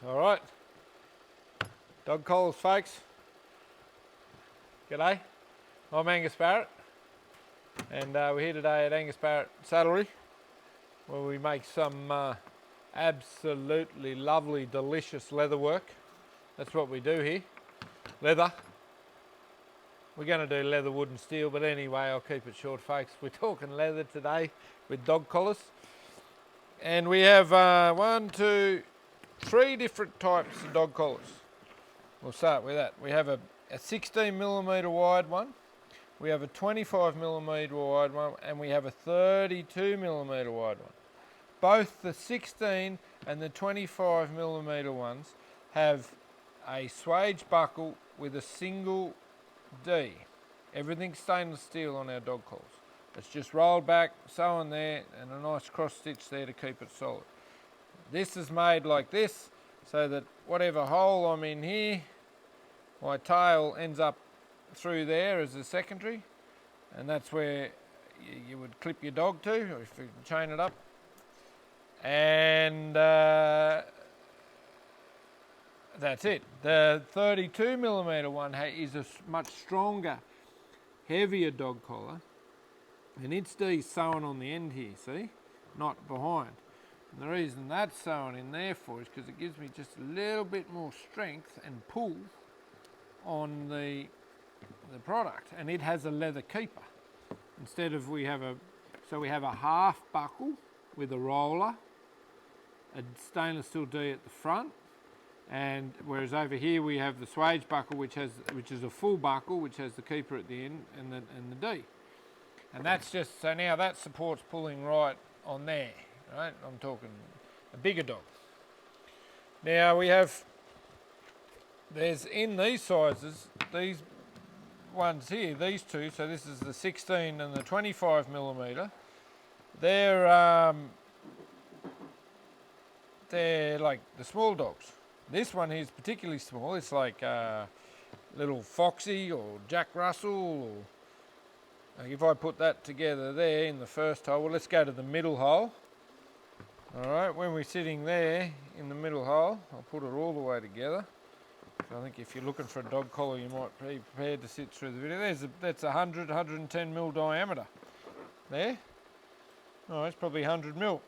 All right, dog collars, folks. G'day, I'm Angus Barrett, and we're here today at Angus Barrett Saddlery, where we make some absolutely lovely, delicious leather work. That's what we do here, leather. We're going to do leather, wood and steel, but anyway, I'll keep it short, folks. We're talking leather today with dog collars. And we have 3 different types of dog collars. We'll start with that. We have a 16mm wide one, we have a 25mm wide one, and we have a 32mm wide one. Both the 16 and the 25mm ones have a swage buckle with a single D. Everything's stainless steel on our dog collars. It's just rolled back, sewn there, and a nice cross stitch there to keep it solid. This is made like this, so that whatever hole I'm in here, my tail ends up through there as a secondary, and that's where you would clip your dog to, or if you chain it up. And that's it. The 32mm one is a much stronger, heavier dog collar, and its D sewn on the end here, see? Not behind. And the reason that's sewn in there for is because it gives me just a little bit more strength and pull on the product, and it has a leather keeper. Instead of we have a half buckle with a roller, a stainless steel D at the front, and whereas over here we have the swage buckle, which is a full buckle, which has the keeper at the end and the D. And that's just, so now that supports pulling right on there, right? I'm talking a bigger dog. Now there's in these sizes, these ones here, these two, so this is the 16 and the 25mm, they're like the small dogs. This one here is particularly small. It's like little Foxy or Jack Russell, or like if I put that together there in the first hole, well, let's go to the middle hole. All right, when we're sitting there in the middle hole, I'll put it all the way together. So I think if you're looking for a dog collar, you might be prepared to sit through the video. That's 110mm diameter there. Oh, it's probably 100mm.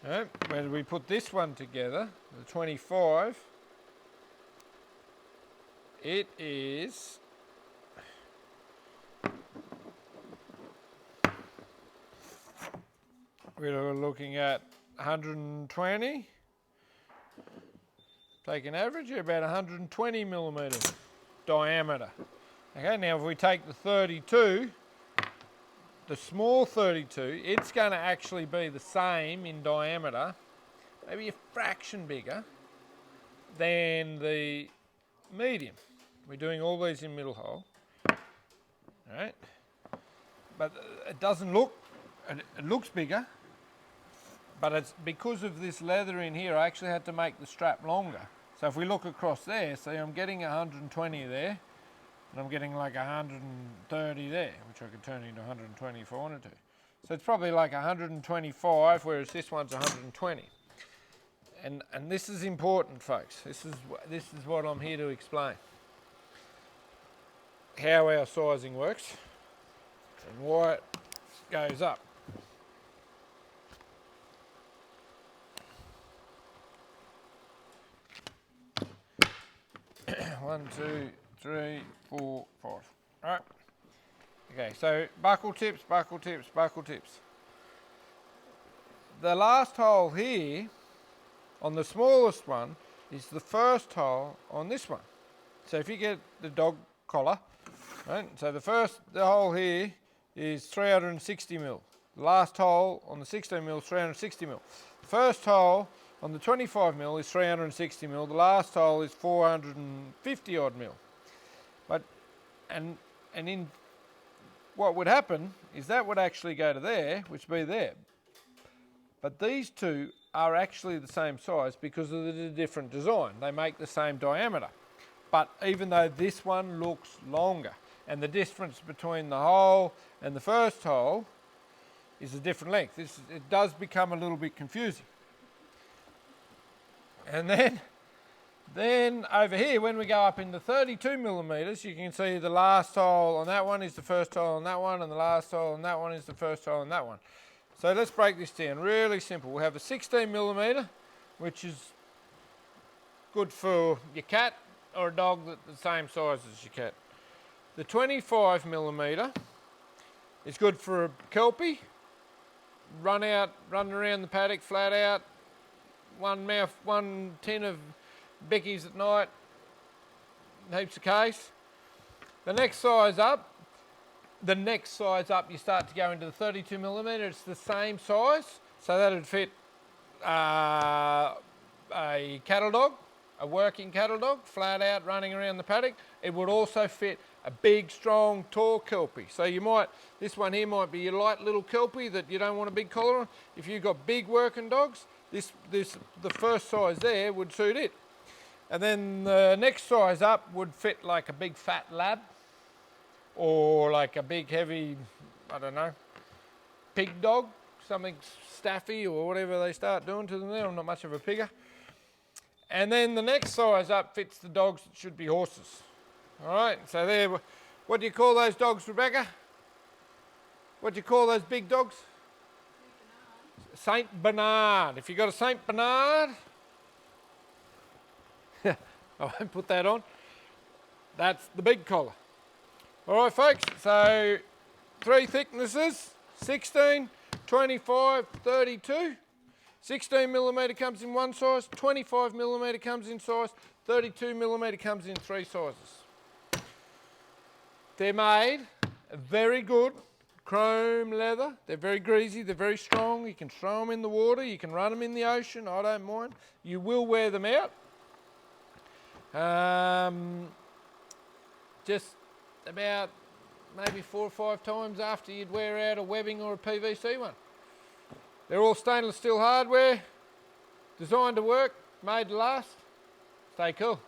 Right, when we put this one together, the 25, it is we're looking at 120. Take an average, about 120mm diameter. Okay, now if we take the 32, the small 32, it's going to actually be the same in diameter, maybe a fraction bigger than the medium. We're doing all these in middle hole, right? But it doesn't look, it looks bigger, but it's because of this leather in here, I actually had to make the strap longer. So if we look across there, see I'm getting 120 there, and I'm getting like 130 there, which I could turn into 120 if I wanted to. So it's probably like 125, whereas this one's 120. And this is important, folks. This is what I'm here to explain. How our sizing works and why it goes up. One, two, 3, 4, 5. All right. Okay, so buckle tips, buckle tips, buckle tips. The last hole here on the smallest one is the first hole on this one. So if you get the dog collar, right? So the hole here is 360mm. The last hole on the 16mm is 360mm. The first hole on the 25mm is 360mm. The last hole is 450 odd mil. But and in what would happen is that would actually go to there, which would be there. But these two are actually the same size because of the different design. They make the same diameter. But even though this one looks longer, and the difference between the hole and the first hole is a different length, it does become a little bit confusing. And then over here, when we go up into 32 millimetres, you can see the last tile on that one is the first tile on that one, and the last tile on that one is the first tile on that one. So let's break this down. Really simple. We have a 16 millimetre, which is good for your cat or a dog that's the same size as your cat. The 25 millimetre is good for a kelpie. Run around the paddock, flat out. One tin of Becky's at night. Heaps of case. The next size up, you start to go into the 32 millimetre. It's the same size, so that would fit a cattle dog, a working cattle dog, flat out running around the paddock. It would also fit a big, strong, tall kelpie. So this one here might be your light little kelpie that you don't want a big collar on. If you've got big working dogs, the first size there would suit it. And then the next size up would fit like a big fat lab, or like a big heavy, I don't know, pig dog, something staffy or whatever they start doing to them there. I'm not much of a pigger. And then the next size up fits the dogs that should be horses. All right, so there, what do you call those dogs, Rebecca? What do you call those big dogs? Saint Bernard. If you've got a Saint Bernard, I won't put that on. That's the big collar. All right, folks, so 3 thicknesses, 16, 25, 32. 16 millimetre comes in one size, 25 millimetre comes in size, 32 millimetre comes in 3 sizes. They're made very good chrome leather. They're very greasy, they're very strong. You can throw them in the water, you can run them in the ocean, I don't mind. You will wear them out. Just about maybe 4 or 5 times after you'd wear out a webbing or a PVC one. They're all stainless steel hardware, designed to work, made to last. Stay cool.